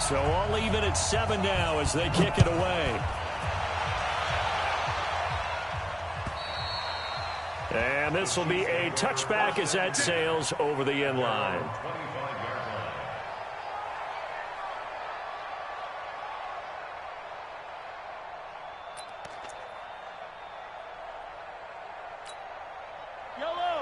So all even at 7 now as they kick it away. And this will be a touchback as that sails over the end line.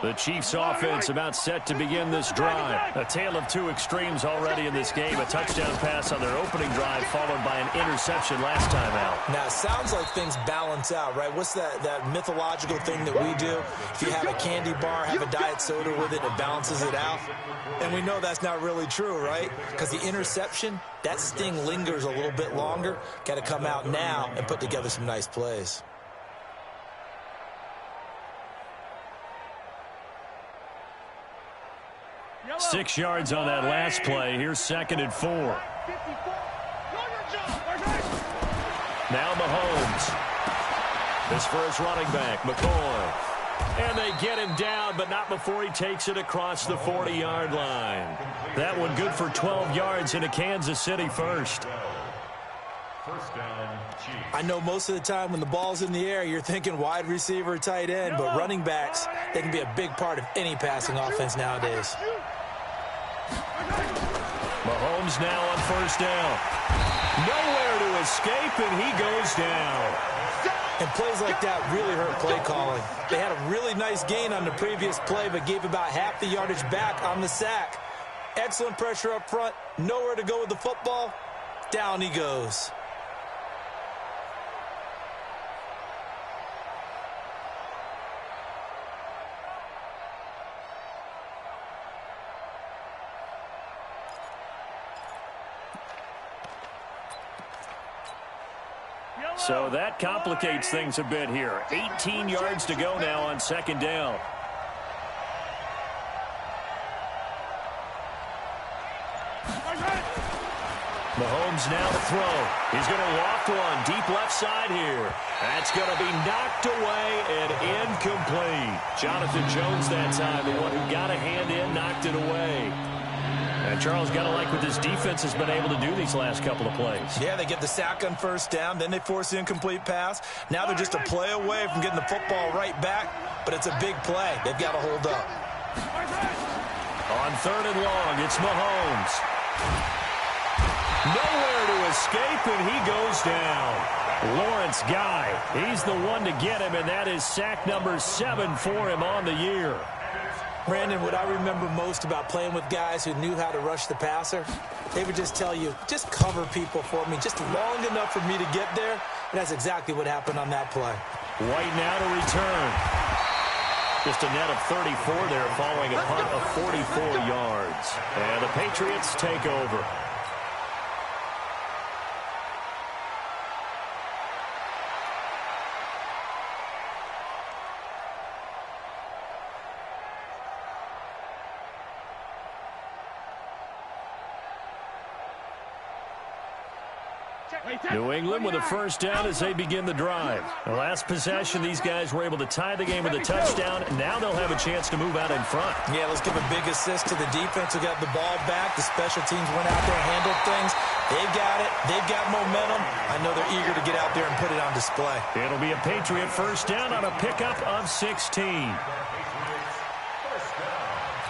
The Chiefs offense about set to begin this drive. A tale of two extremes already in this game. A touchdown pass on their opening drive followed by an interception last time out. Now, it sounds like things balance out, right? What's that mythological thing that we do? If you have a candy bar, have a diet soda with it, it balances it out. And we know that's not really true, right? Because the interception, that sting lingers a little bit longer. Got to come out now and put together some nice plays. 6 yards on that last play. Here's 2nd and 4. Now Mahomes. This for his running back, McCoy. And they get him down, but not before he takes it across the 40-yard line. That one good for 12 yards into Kansas City first. I know most of the time when the ball's in the air, you're thinking wide receiver, tight end, but running backs, they can be a big part of any passing offense nowadays. Mahomes now on 1st down. Nowhere to escape, and he goes down. And plays like that really hurt play calling. They had a really nice gain on the previous play, but gave about half the yardage back on the sack. Excellent pressure up front. Nowhere to go with the football. Down he goes. So that complicates things a bit here. 18 yards to go now on 2nd down. Mahomes now to throw. He's going to loft one deep left side here. That's going to be knocked away and incomplete. Jonathan Jones that time, the one who got a hand in, knocked it away. And Charles, got to like what this defense has been able to do these last couple of plays. Yeah, they get the sack on 1st down, then they force the incomplete pass. Now they're just a play away from getting the football right back, but it's a big play. They've got to hold up. On 3rd and long, it's Mahomes. Nowhere to escape, and he goes down. Lawrence Guy, he's the one to get him, and that is sack number 7 for him on the year. Brandon, what I remember most about playing with guys who knew how to rush the passer, they would just tell you, just cover people for me, just long enough for me to get there. And that's exactly what happened on that play. White now to return. Just a net of 34 there following a punt of 44 yards. And the Patriots take over. New England with a 1st down as they begin the drive. The last possession, these guys were able to tie the game with a touchdown. Now they'll have a chance to move out in front. Yeah, let's give a big assist to the defense who got the ball back. The special teams went out there and handled things. They've got it. They've got momentum. I know they're eager to get out there and put it on display. It'll be a Patriot 1st down on a pickup of 16.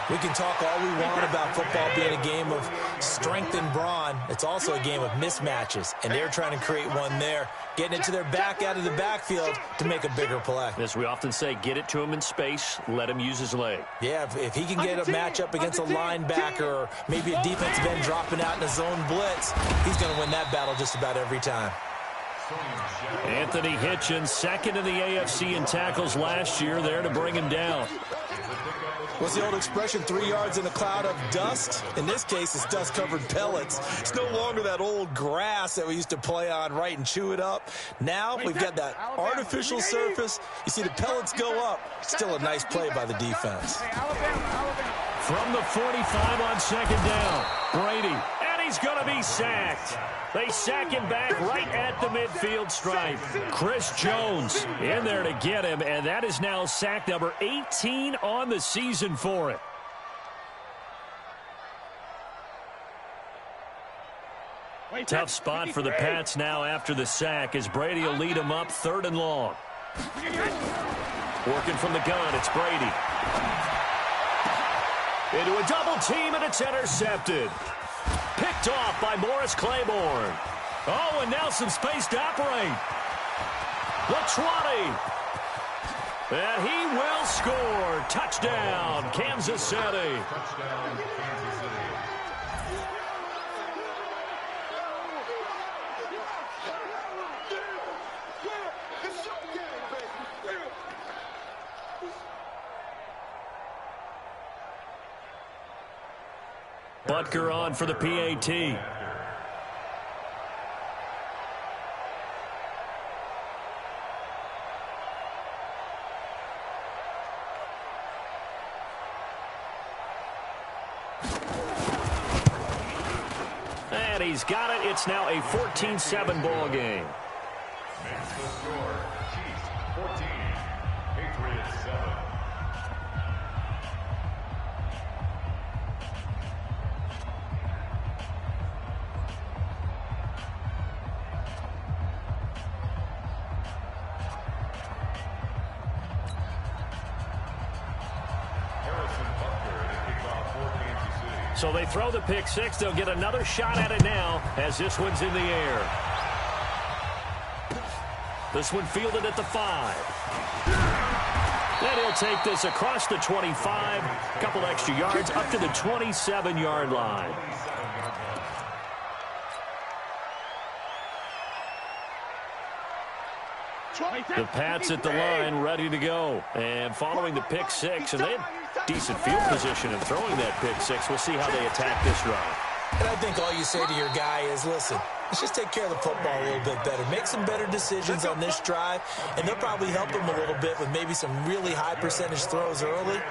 We can talk all we want about football being a game of strength and brawn. It's also a game of mismatches, and they're trying to create one there, getting it to their back out of the backfield to make a bigger play. As we often say, get it to him in space, let him use his leg. Yeah, if he can get a matchup against a linebacker or maybe a defensive end dropping out in a zone blitz, he's going to win that battle just about every time. Anthony Hitchens, 2nd in the AFC in tackles last year, there to bring him down. What's the old expression, 3 yards in a cloud of dust? In this case, it's dust-covered pellets. It's no longer that old grass that we used to play on, right, and chew it up. Now we've got that artificial surface. You see the pellets go up. Still a nice play by the defense. From the 45 on 2nd down, Brady, and he's going to be sacked. They sack him back right at the midfield stripe. Chris Jones in there to get him, and that is now sack number 18 on the season for him. Tough spot for the Pats now after the sack as Brady will lead them up 3rd and long. Working from the gun, it's Brady. Into a double team, and it's intercepted. Picked off by Morris Claiborne. Oh, and now some space to operate. The 20. And he will score. Touchdown, Kansas City. Butker on for the PAT. And he's got it. It's now a 14-7 ball game. Score, Chiefs 14, Patriots 7. So they throw the pick six. They'll get another shot at it now as this one's in the air. This one fielded at the 5. Then he'll take this across the 25. A couple extra yards up to the 27-yard line. The Pats at the line, ready to go. And following the pick six, and they had decent field position in throwing that pick six. We'll see how they attack this drive. And I think all you say to your guy is, listen, let's just take care of the football a little bit better. Make some better decisions on this drive, and they'll probably help him a little bit with maybe some really high percentage throws early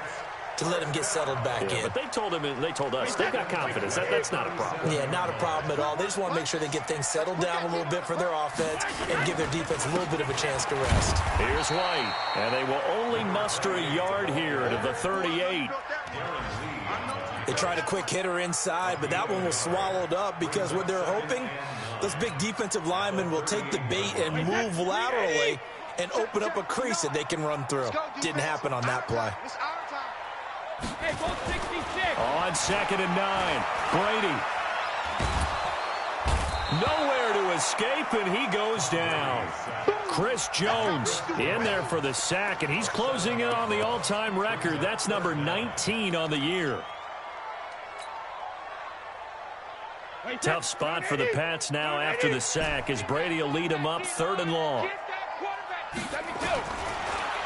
to let him get settled back in. But they told him, and they told us, they've got confidence. That's not a problem. Yeah, not a problem at all. They just want to make sure they get things settled down a little bit for their offense and give their defense a little bit of a chance to rest. Here's White, and they will only muster a yard here to the 38. They tried a quick hitter inside, but that one was swallowed up because what they're hoping, those big defensive linemen will take the bait and move laterally and open up a crease that they can run through. Didn't happen on that play. On 2nd and 9, Brady. Nowhere to escape, and he goes down. Chris Jones in there for the sack, and he's closing in on the all-time record. That's number 19 on the year. Tough spot for the Pats now after the sack as Brady will lead them up 3rd and long.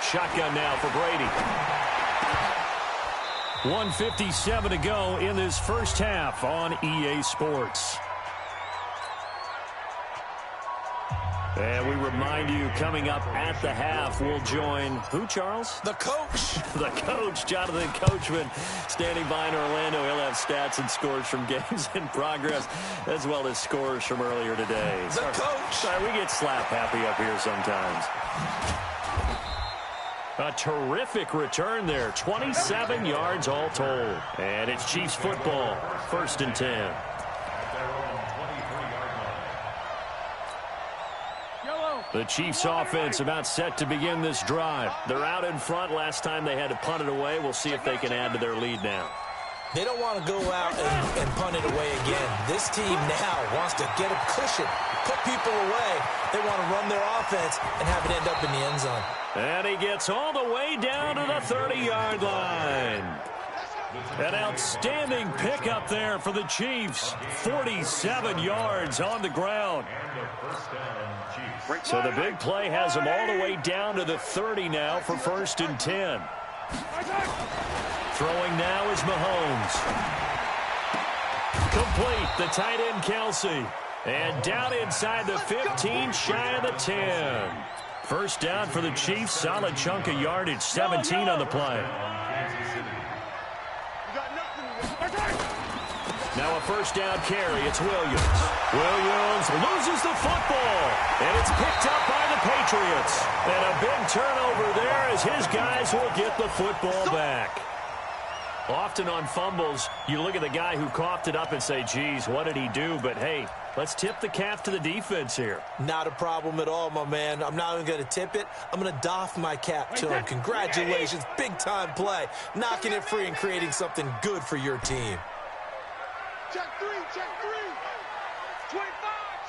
Shotgun now for Brady. 1:57 to go in this first half on EA Sports. And we remind you, coming up at the half, we'll join who, Charles? The coach. The coach, Jonathan Coachman, standing by in Orlando. He'll have stats and scores from games in progress, as well as scores from earlier today. The coach. Sorry, we get slap happy up here sometimes. A terrific return there. 27 yards all told. And it's Chiefs football. 1st and 10. The Chiefs offense about set to begin this drive. They're out in front. Last time they had to punt it away. We'll see if they can add to their lead now. They don't want to go out and punt it away again. This team now wants to get a cushion, put people away. They want to run their offense and have it end up in the end zone. And he gets all the way down to the 30-yard line. An outstanding pickup there for the Chiefs. 47 yards on the ground. So the big play has them all the way down to the 30 now for 1st and 10. Throwing now is Mahomes. Complete, the tight end Kelsey. And down inside the 15, shy of the 10. First down for the Chiefs, solid chunk of yardage, 17 on the play. Now a first down carry, it's Williams. Williams loses the football, and it's picked up by the Patriots. And a big turnover there as his guys will get the football back. Often on fumbles, you look at the guy who coughed it up and say, geez, what did he do? But, hey, let's tip the cap to the defense here. Not a problem at all, my man. I'm not even going to tip it. I'm going to doff my cap to him. Congratulations. Big-time play. Knocking it free and creating something good for your team. Check 3, check 3. 25,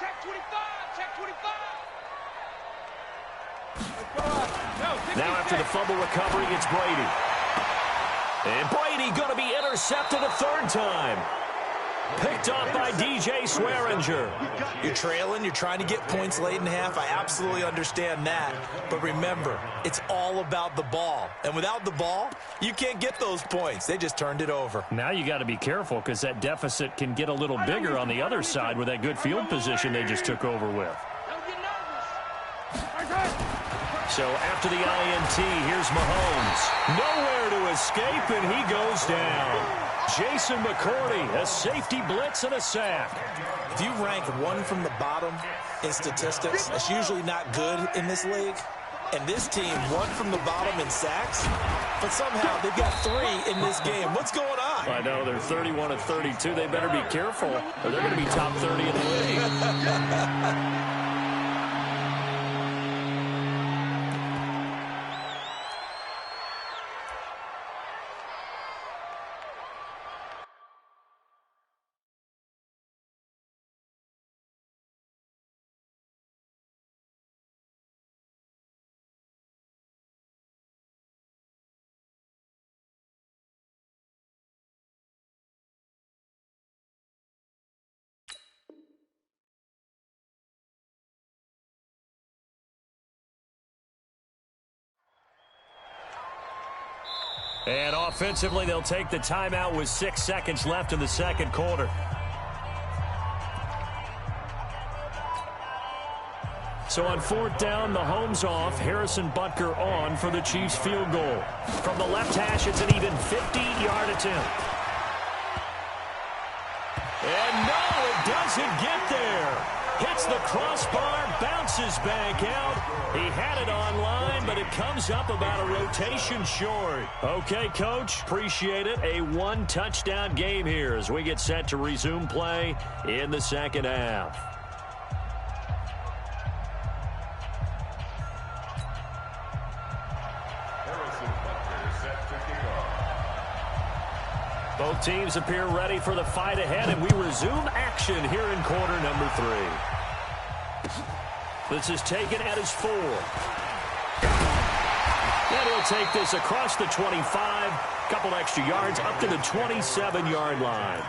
check 25, check 25. Now after the fumble recovery, it's Brady. And Brady going to be intercepted a third time. Picked off by DJ Swearinger. You're trailing. You're trying to get points late in half. I absolutely understand that. But remember, it's all about the ball. And without the ball, you can't get those points. They just turned it over. Now you got to be careful because that deficit can get a little bigger on the other side with that good field position they just took over with. So after the INT, here's Mahomes. Nowhere to escape, and he goes down. Jason McCourty, a safety blitz and a sack. If you rank one from the bottom in statistics, that's usually not good in this league. And this team, one from the bottom in sacks, but somehow they've got 3 in this game. What's going on? I know, they're 31 of 32. They better be careful, or they're going to be top 30 in the league. And offensively, they'll take the timeout with 6 seconds left in the second quarter. So on 4th down, Mahomes off, Harrison Butker on for the Chiefs field goal. From the left hash, it's an even 50-yard attempt. And no, it doesn't get there. Hits the crossbar, bounces back out. He had it online, but it comes up about a rotation short. Okay, Coach, appreciate it. A 1-touchdown game here as we get set to resume play in the second half. Both teams appear ready for the fight ahead, and we resume action here in quarter number 3. This is taken at his 4. And he'll take this across the 25, couple extra yards up to the 27-yard line.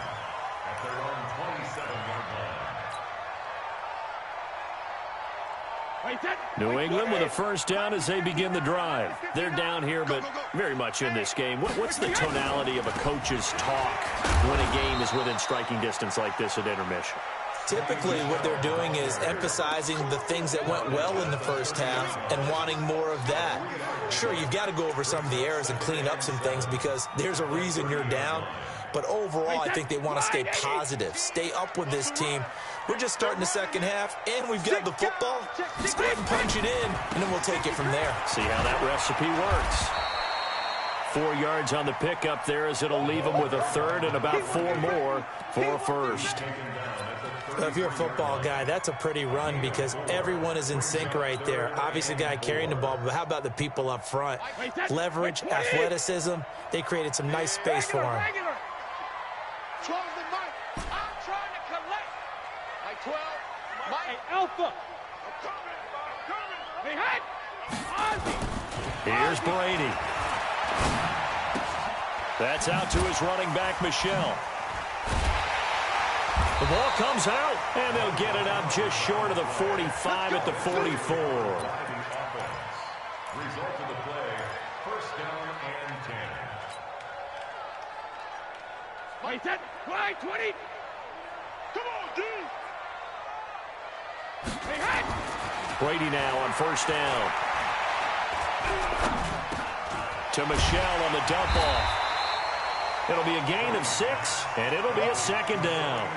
New England with a first down as they begin the drive. They're down here, but very much in this game. What's the tonality of a coach's talk when a game is within striking distance like this at intermission? Typically, what they're doing is emphasizing the things that went well in the first half and wanting more of that. Sure, you've got to go over some of the errors and clean up some things because there's a reason you're down. But overall, I think they want to stay positive, stay up with this team. We're just starting the second half, and we've got the football. Let's go ahead and punch it in, and then we'll take it from there. See how that recipe works. 4 yards on the pickup there as it'll leave them with a third and about 4 more for a first. If you're a football guy, that's a pretty run because everyone is in sync right there. Obviously, the guy carrying the ball, but how about the people up front? Leverage, athleticism, they created some nice space for him. Alpha. Here's Brady. That's out to his running back, Michelle. The ball comes out, and they'll get it up just short of the 45 at the 44. Result of the play, first down and 10. Wait, that 20. Come on, D. Brady now on first down. To Michelle on the dump off. It'll be a gain of 6, and it'll be a second down.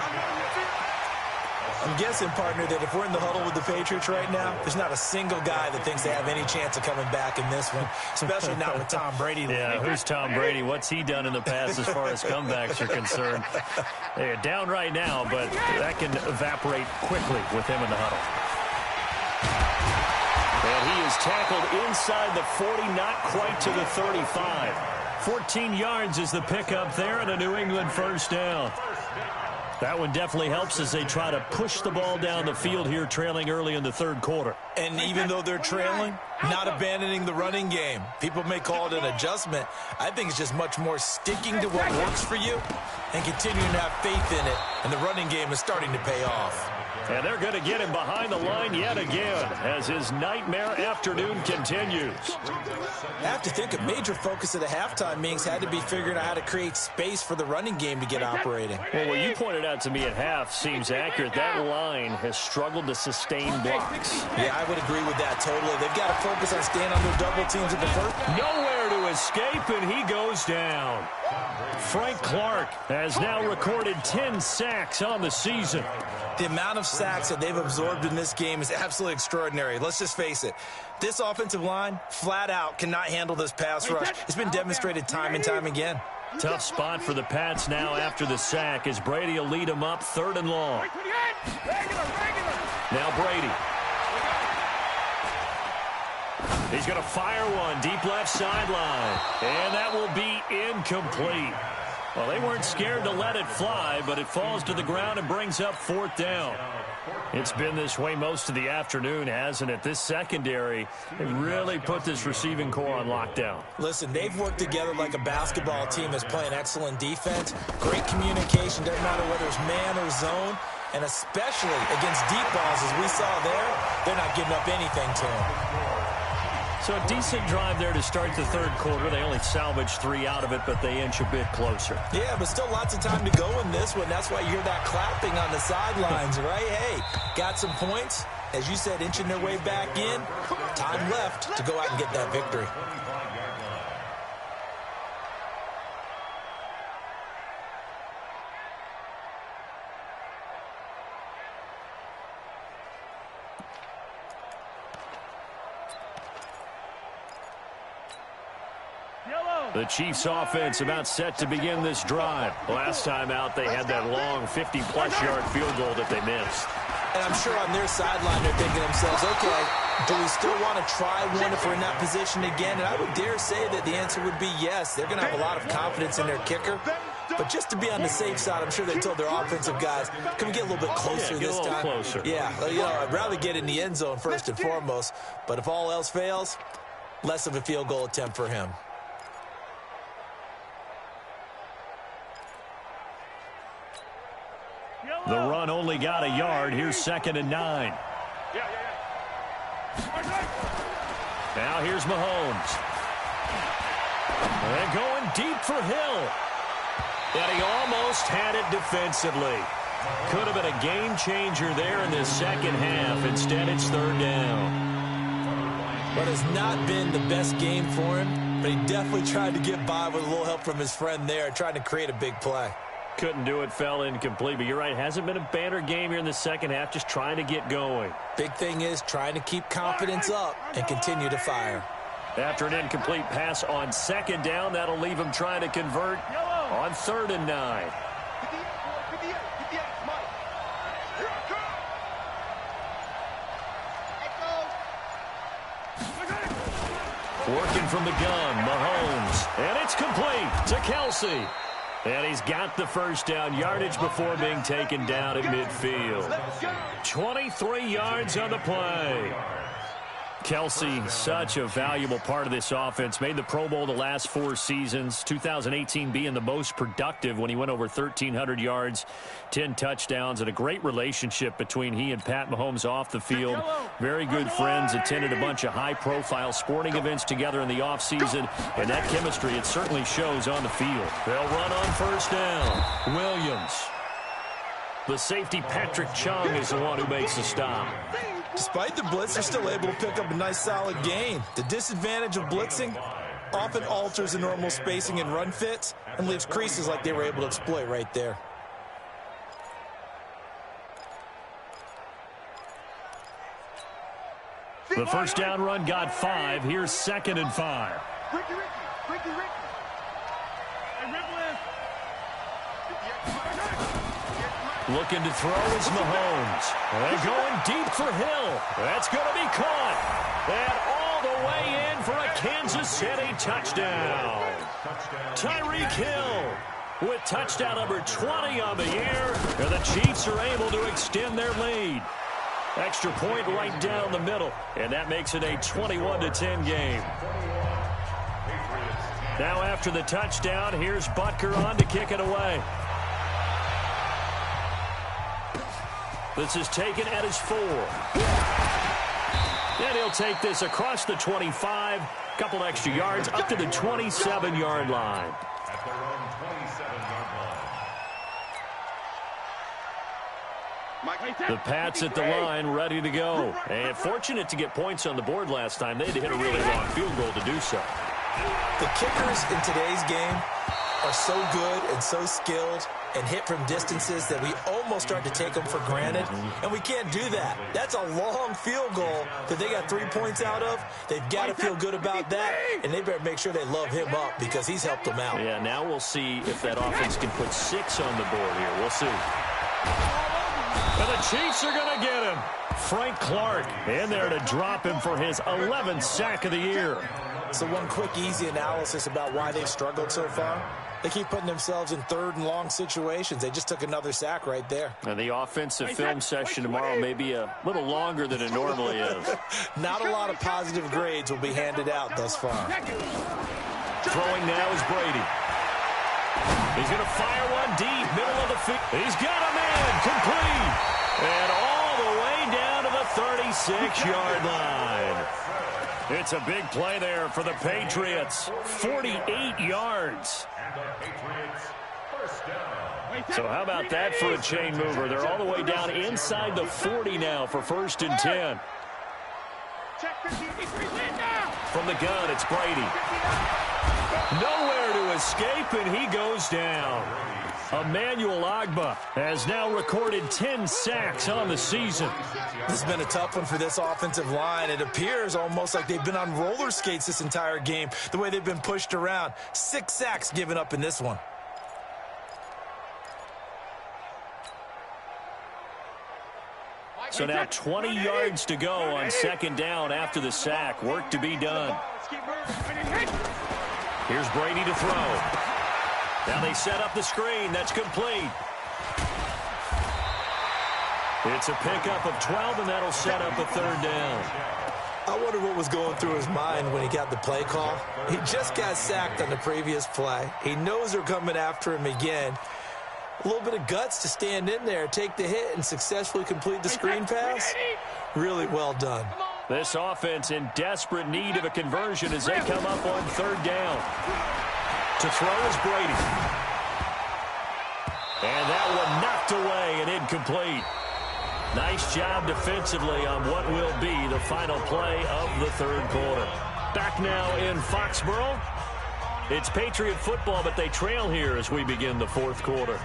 I'm guessing, partner, that if we're in the huddle with the Patriots right now, there's not a single guy that thinks they have any chance of coming back in this one, especially not with Tom Brady. Yeah, who's Tom Brady? What's he done in the past as far as comebacks are concerned? They're down right now, but that can evaporate quickly with him in the huddle. And he is tackled inside the 40, not quite to the 35. 14 yards is the pickup there and a New England first down. That one definitely helps as they try to push the ball down the field here, trailing early in the third quarter. And even though they're trailing, not abandoning the running game. People may call it an adjustment. I think it's just much more sticking to what works for you and continuing to have faith in it. And the running game is starting to pay off. And they're going to get him behind the line yet again as his nightmare afternoon continues. I have to think a major focus of the halftime meetings had to be figuring out how to create space for the running game to get operating. Well, what you pointed out to me at half seems accurate. That line has struggled to sustain blocks. Yeah, I would agree with that totally. They've got to focus on staying under double teams at the first. Nowhere to escape, and he goes down. Frank Clark has now recorded 10 sacks on the season. The amount of sacks that they've absorbed in this game is absolutely extraordinary. Let's just face it. This offensive line, flat out, cannot handle this pass rush. It's been demonstrated time and time again. Tough spot for the Pats now after the sack as Brady will lead them up 3rd and long. Now Brady. He's going to fire one deep left sideline. And that will be incomplete. Well, they weren't scared to let it fly, but it falls to the ground and brings up 4th down. It's been this way most of the afternoon, hasn't it? This secondary, they really put this receiving core on lockdown. Listen, they've worked together like a basketball team that's playing excellent defense. Great communication, doesn't matter whether it's man or zone. And especially against deep balls, as we saw there, they're not giving up anything to them. So a decent drive there to start the 3rd quarter. They only salvaged 3 out of it, but they inch a bit closer. Yeah, but still lots of time to go in this one. That's why you hear that clapping on the sidelines, right? Hey, got some points. As you said, inching their way back in. Time left to go out and get that victory. The Chiefs offense about set to begin this drive. Last time out, they had that long 50-plus yard field goal that they missed. And I'm sure on their sideline they're thinking to themselves, okay, do we still want to try one if we're in that position again? And I would dare say that the answer would be yes. They're going to have a lot of confidence in their kicker. But just to be on the safe side, I'm sure they told their offensive guys, can we get a little bit closer this time? Closer. Yeah, I'd rather get in the end zone first and foremost. But if all else fails, less of a field goal attempt for him. The run only got a yard. Here's 2nd and 9. Now here's Mahomes. And going deep for Hill. And he almost had it defensively. Could have been a game changer there in this second half. Instead, it's 3rd down. What has not been the best game for him, but he definitely tried to get by with a little help from his friend there, trying to create a big play. Couldn't do it, fell incomplete. But you're right, hasn't been a banner game here in the second half, just trying to get going. Big thing is trying to keep confidence up and continue to fire. After an incomplete pass on 2nd down, that'll leave him trying to convert on 3rd and 9. Working from the gun, Mahomes. And it's complete to Kelsey. And he's got the first down, yardage before being taken down at midfield. 23 yards on the play. Kelsey, such a valuable part of this offense. Made the Pro Bowl the last 4 seasons. 2018 being the most productive when he went over 1,300 yards, 10 touchdowns, and a great relationship between he and Pat Mahomes off the field. Very good friends, attended a bunch of high-profile sporting events together in the offseason, and that chemistry, it certainly shows on the field. They'll run on 1st down. Williams. The safety, Patrick Chung, is the one who makes the stop. Despite the blitz, they're still able to pick up a nice, solid gain. The disadvantage of blitzing often alters the normal spacing and run fits and leaves creases like they were able to exploit right there. The first down run got 5. Here's 2nd and 5. Ricky. Looking to throw is Mahomes. And going deep for Hill. That's going to be caught. And all the way in for a Kansas City touchdown. Tyreek Hill with touchdown number 20 on the year. And the Chiefs are able to extend their lead. Extra point right down the middle. And that makes it a 21-10 game. Now after the touchdown, here's Butker on to kick it away. This is taken at his 4. And he'll take this across the 25. Couple extra yards up to the 27-yard line. At their own 27-yard line. The Pats at the line, ready to go. And fortunate to get points on the board last time. They had to hit a really long field goal to do so. The kickers in today's game are so good and so skilled and hit from distances that we almost start to take them for granted, and we can't do that. That's a long field goal that they got 3 points out of. They've got to feel good about that, and they better make sure they love him up because he's helped them out. Yeah, now we'll see if that offense can put 6 on the board here. We'll see. And the Chiefs are going to get him. Frank Clark in there to drop him for his 11th sack of the year. So one quick, easy analysis about why they've struggled so far. They keep putting themselves in 3rd and long situations. They just took another sack right there. And the offensive film session tomorrow may be a little longer than it normally is. Not a lot of positive grades will be handed out thus far. Throwing now is Brady. He's going to fire one deep, middle of the field. He's got a man, complete. And all the way down to the 36-yard line. It's a big play there for the Patriots. 48 yards. So how about that for a chain mover? They're all the way down inside the 40 now for 1st and 10. From the gun, it's Brady. Nowhere to escape, and he goes down. Emmanuel Ogbah has now recorded 10 sacks on the season. This has been a tough one for this offensive line. It appears almost like they've been on roller skates this entire game, the way they've been pushed around. 6 sacks given up in this one. So now 20 yards to go on 2nd down after the sack. Work to be done. Here's Brady to throw. Now they set up the screen. That's complete. It's a pickup of 12, and that'll set up a 3rd down. I wonder what was going through his mind when he got the play call. He just got sacked on the previous play. He knows they're coming after him again. A little bit of guts to stand in there, take the hit, and successfully complete the screen pass. Really well done. This offense in desperate need of a conversion as they come up on 3rd down. To throw is Brady. And that one knocked away and incomplete. Nice job defensively on what will be the final play of the 3rd quarter. Back now in Foxborough. It's Patriot football, but they trail here as we begin the 4th quarter.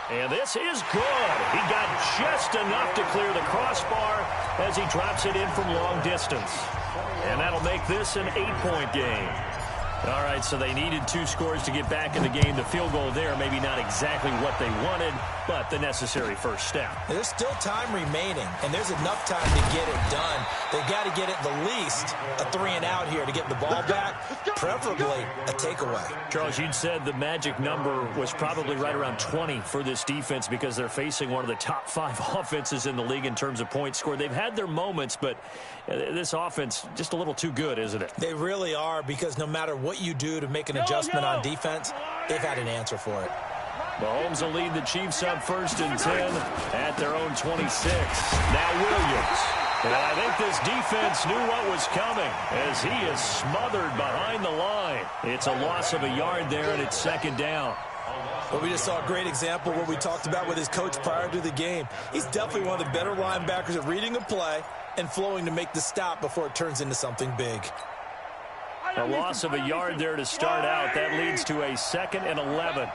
And this is good. He got just enough to clear the crossbar as he drops it in from long distance. And that'll make this an 8-point game. All right, so they needed 2 scores to get back in the game. The field goal there, maybe not exactly what they wanted, but the necessary first step. There's still time remaining, and there's enough time to get it done. They've got to get at the least a 3-and-out here to get the ball back, preferably a takeaway. Charles, you'd said the magic number was probably right around 20 for this defense because they're facing one of the top 5 offenses in the league in terms of points scored. They've had their moments, but this offense just a little too good, isn't it? They really are, because no matter what you do to make an adjustment on defense, they've had an answer for it. Mahomes will lead the Chiefs up 1st and 10 at their own 26. Now Williams. And I think this defense knew what was coming as he is smothered behind the line. It's a loss of a yard there, and it's 2nd down. Well, we just saw a great example of what we talked about with his coach prior to the game. He's definitely one of the better linebackers at reading a play and flowing to make the stop before it turns into something big. A loss of a yard there to start out. That leads to a 2nd and 11.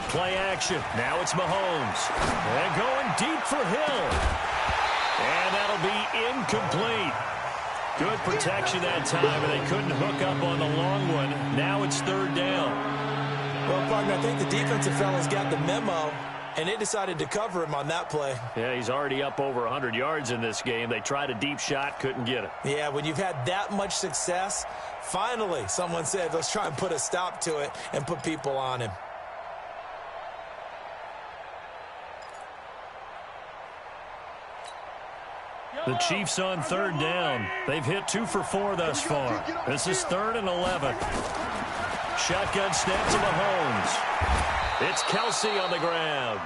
Play action. Now it's Mahomes. And going deep for Hill. And that'll be incomplete. Good protection that time, and they couldn't hook up on the long one. Now it's 3rd down. Well, partner, I think the defensive fellas got the memo, and they decided to cover him on that play. Yeah, he's already up over 100 yards in this game. They tried a deep shot, couldn't get it. Yeah, when you've had that much success, finally someone said, let's try and put a stop to it and put people on him. The Chiefs on 3rd down. They've hit 2 for 4 thus far. This is 3rd and 11. Shotgun snap to Mahomes. It's Kelsey on the ground.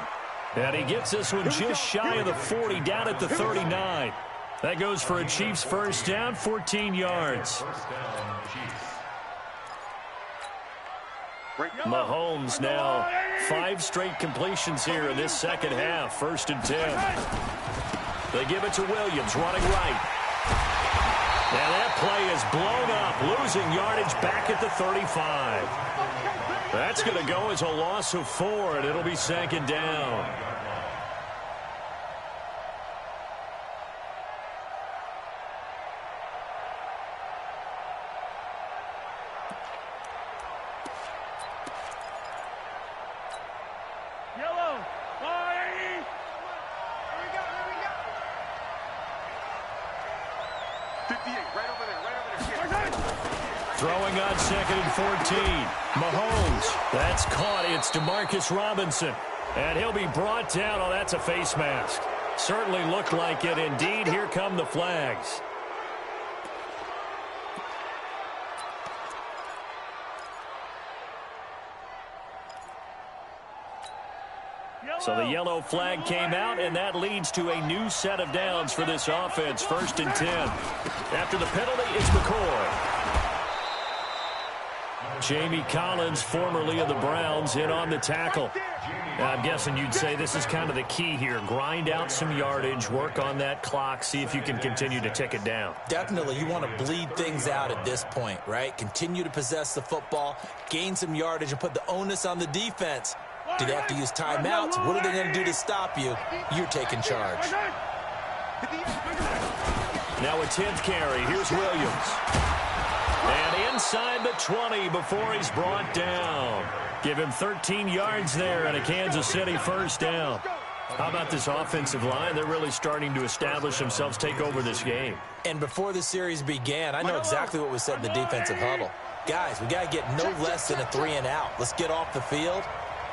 And he gets this one just shy of the 40, down at the 39. That goes for a Chiefs first down, 14 yards. Mahomes now 5 straight completions here in this second half. 1st and 10. They give it to Williams, running right. And that play is blown up, losing yardage back at the 35. That's going to go as a loss of 4, and it'll be 2nd down. Yellow. 58, right over there. Throwing on 2nd and 14. Mahomes. That's caught. It's Demarcus Robinson. And he'll be brought down. Oh, that's a face mask. Certainly looked like it. Indeed, here come the flags. So the yellow flag came out, and that leads to a new set of downs for this offense. 1st and 10. After the penalty, it's McCoy. Jamie Collins, formerly of the Browns, in on the tackle. Now, I'm guessing you'd say this is kind of the key here. Grind out some yardage, work on that clock, see if you can continue to tick it down. Definitely. You want to bleed things out at this point, right? Continue to possess the football, gain some yardage, and put the onus on the defense. Do they have to use timeouts? What are they going to do to stop you? You're taking charge. Now a 10th carry. Here's Williams. And inside the 20 before he's brought down. Give him 13 yards there and a Kansas City first down. How about this offensive line? They're really starting to establish themselves, take over this game. And before the series began, I know exactly what was said in the defensive huddle. Guys, we got to get no less than a 3 and out. Let's get off the field.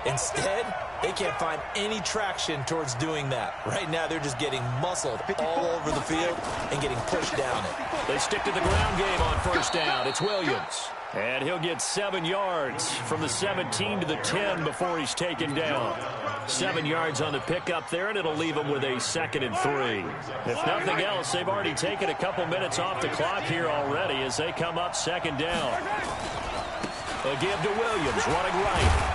Instead, they can't find any traction towards doing that. Right now, they're just getting muscled all over the field and getting pushed down it. They stick to the ground game on first down. It's Williams. And he'll get 7 yards from the 17 to the 10 before he's taken down. 7 yards on the pickup there, and it'll leave him with a 2nd and 3. If nothing else, they've already taken a couple minutes off the clock here already as they come up 2nd down. A give to Williams, running right.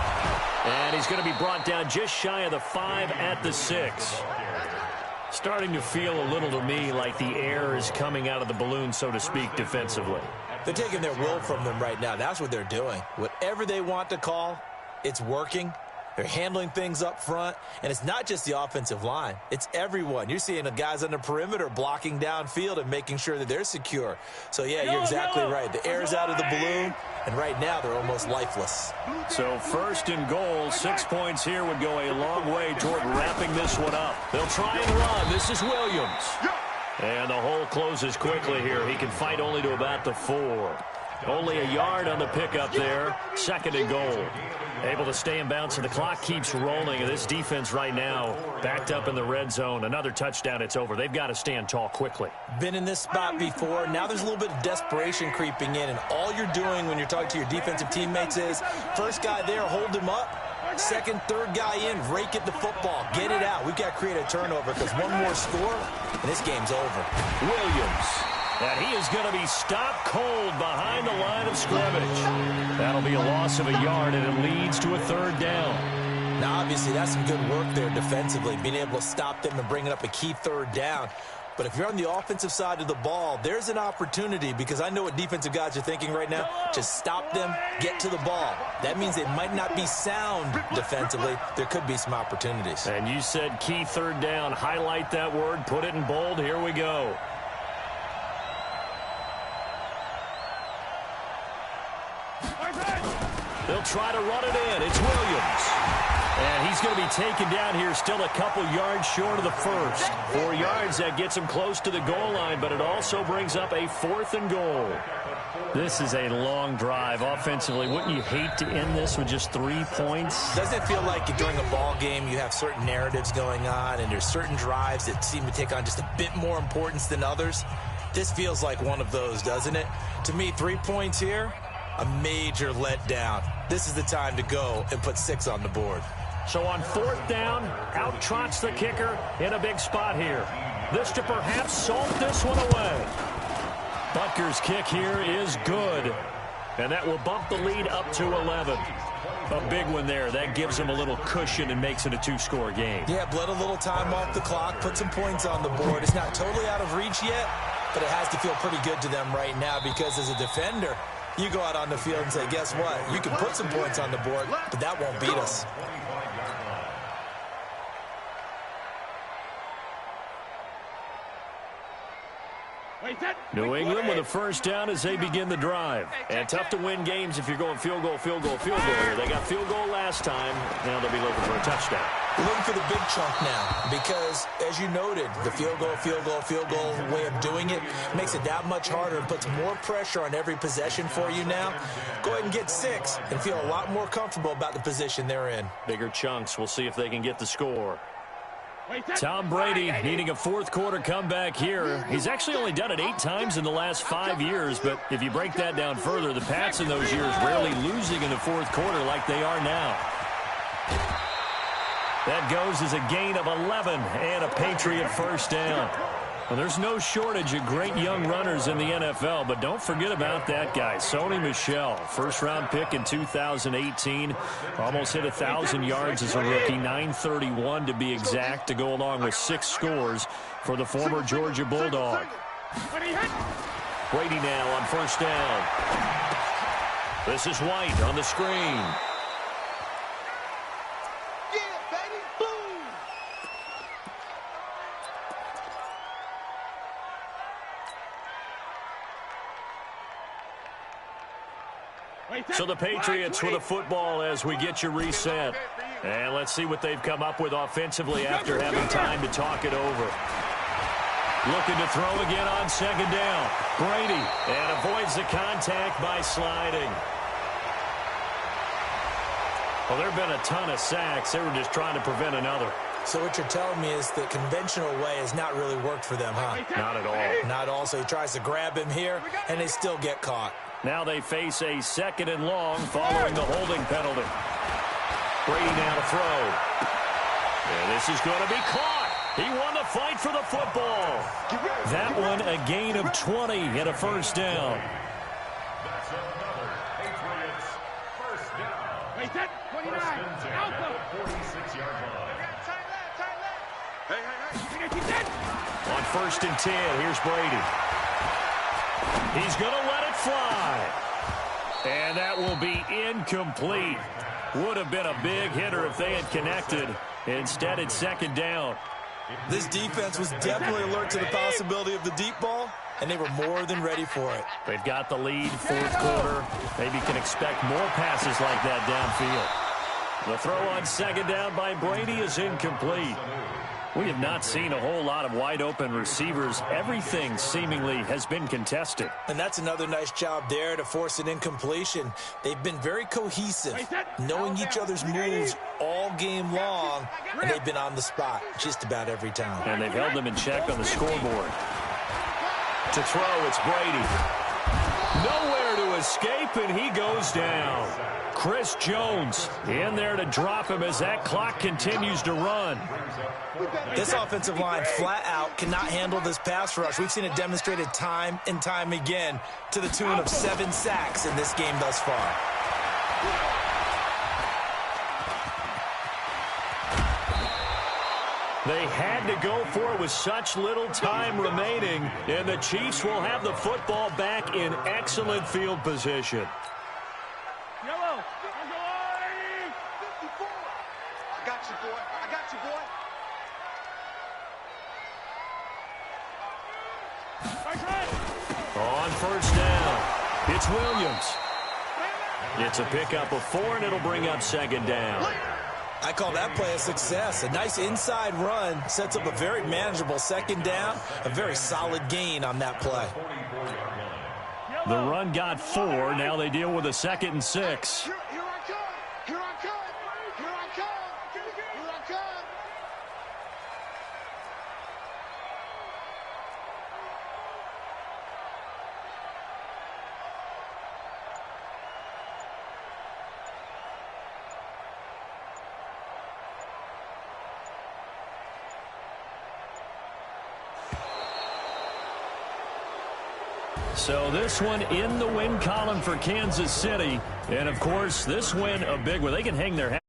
And he's going to be brought down just shy of the 5 at the 6. Starting to feel a little to me like the air is coming out of the balloon, so to speak, defensively. They're taking their will from them right now. That's what they're doing. Whatever they want to call, it's working. They're handling things up front, and it's not just the offensive line. It's everyone. You're seeing the guys on the perimeter blocking downfield and making sure that they're secure. So, yeah, you're exactly right. The air's out of the balloon, and right now they're almost lifeless. So 1st and goal, 6 points here would go a long way toward wrapping this one up. They'll try and run. This is Williams. And the hole closes quickly here. He can fight only to about the 4. Only a yard on the pickup there. 2nd and goal. Able to stay in bounds, and the clock keeps rolling. And this defense right now backed up in the red zone. Another touchdown, it's over. They've got to stand tall quickly. Been in this spot before. Now there's a little bit of desperation creeping in, and all you're doing when you're talking to your defensive teammates is first guy there, hold him up. 2nd, 3rd guy in, rake at the football. Get it out. We've got to create a turnover because one more score, and this game's over. Williams. And he is going to be stopped cold behind the line of scrimmage. That'll be a loss of a yard, and it leads to a 3rd down. Now, obviously, that's some good work there defensively, being able to stop them and bring up a key 3rd down. But if you're on the offensive side of the ball, there's an opportunity, because I know what defensive guys are thinking right now. Just stop them, get to the ball. That means they might not be sound defensively. There could be some opportunities. And you said key third down. Highlight that word. Put it in bold. Here we go. They'll try to run it in. It's Williams. And he's going to be taken down here, still a couple yards short of the first. 4 yards, that gets him close to the goal line, but it also brings up a 4th and goal. This is a long drive offensively. Wouldn't you hate to end this with just 3 points? Doesn't it feel like during a ball game you have certain narratives going on, and there's certain drives that seem to take on just a bit more importance than others? This feels like one of those, doesn't it? To me, 3 points here, a major letdown. This is the time to go and put 6 on the board. So on 4th down, out trots the kicker in a big spot here. This to perhaps salt this one away. Butker's kick here is good. And that will bump the lead up to 11. A big one there. That gives them a little cushion and makes it a 2-score game. Yeah, bled a little time off the clock, put some points on the board. It's not totally out of reach yet, but it has to feel pretty good to them right now, because as a defender, you go out on the field and say, guess what? You can put some points on the board, but that won't beat us. New England with a first down as they begin the drive. And tough to win games if you're going field goal, field goal, field goal here. They got field goal last time. Now they'll be looking for a touchdown. We're looking for the big chunk now, because, as you noted, the field goal, field goal, field goal way of doing it makes it that much harder and puts more pressure on every possession for you now. Go ahead and get 6 and feel a lot more comfortable about the position they're in. Bigger chunks. We'll see if they can get the score. Tom Brady needing a 4th quarter comeback here. He's actually only done it 8 times in the last 5 years, but if you break that down further, the Pats in those years rarely losing in the 4th quarter like they are now. That goes as a gain of 11 and a Patriot first down. Well, there's no shortage of great young runners in the NFL, but don't forget about that guy, Sony Michel. First-round pick in 2018. Almost hit 1,000 yards as a rookie, 931 to be exact, to go along with 6 scores for the former Georgia Bulldog. Brady now on first down. This is White on the screen. So the Patriots with a football as we get you reset. And let's see what they've come up with offensively after having time to talk it over. Looking to throw again on second down. Brady, and avoids the contact by sliding. Well, there have been a ton of sacks. They were just trying to prevent another. So what you're telling me is the conventional way has not really worked for them, huh? Not at all. Not all. So he tries to grab him here, and they still get caught. Now they face a 2nd and long following the holding penalty. Brady now to throw. And this is going to be caught. He won the fight for the football. That one a gain of 20 and a first down. That's another Patriots first down. Wait, that 29. Alpha. 46-yard line. Hey. On 1st and 10, here's Brady. He's going to let it fly. And that will be incomplete. Would have been a big hitter if they had connected. Instead, it's 2nd down. This defense was definitely alert to the possibility of the deep ball, and they were more than ready for it. They've got the lead, 4th quarter. Maybe can expect more passes like that downfield. The throw on 2nd down by Brady is incomplete. We have not seen a whole lot of wide-open receivers. Everything seemingly has been contested. And that's another nice job there to force an incompletion. They've been very cohesive, knowing each other's moves all game long, and they've been on the spot just about every time. And they've held them in check on the scoreboard. To throw, it's Brady. Nowhere to escape, and he goes down. Chris Jones in there to drop him as that clock continues to run. This offensive line flat out cannot handle this pass rush. We've seen it demonstrated time and time again to the tune of 7 sacks in this game thus far. They had to go for it with such little time remaining, and the Chiefs will have the football back in excellent field position. Yellow. 54. I got you, boy. I got you, boy. On first down, it's Williams. It's a pickup of 4, and it'll bring up second down. I call that play a success. A nice inside run sets up a very manageable second down, a very solid gain on that play. The run got 4. Now they deal with a 2nd and 6. Here I come. Here I come. Here I come. Here I come. So this one in the win column for Kansas City. And, of course, this win a big one. They can hang their hat.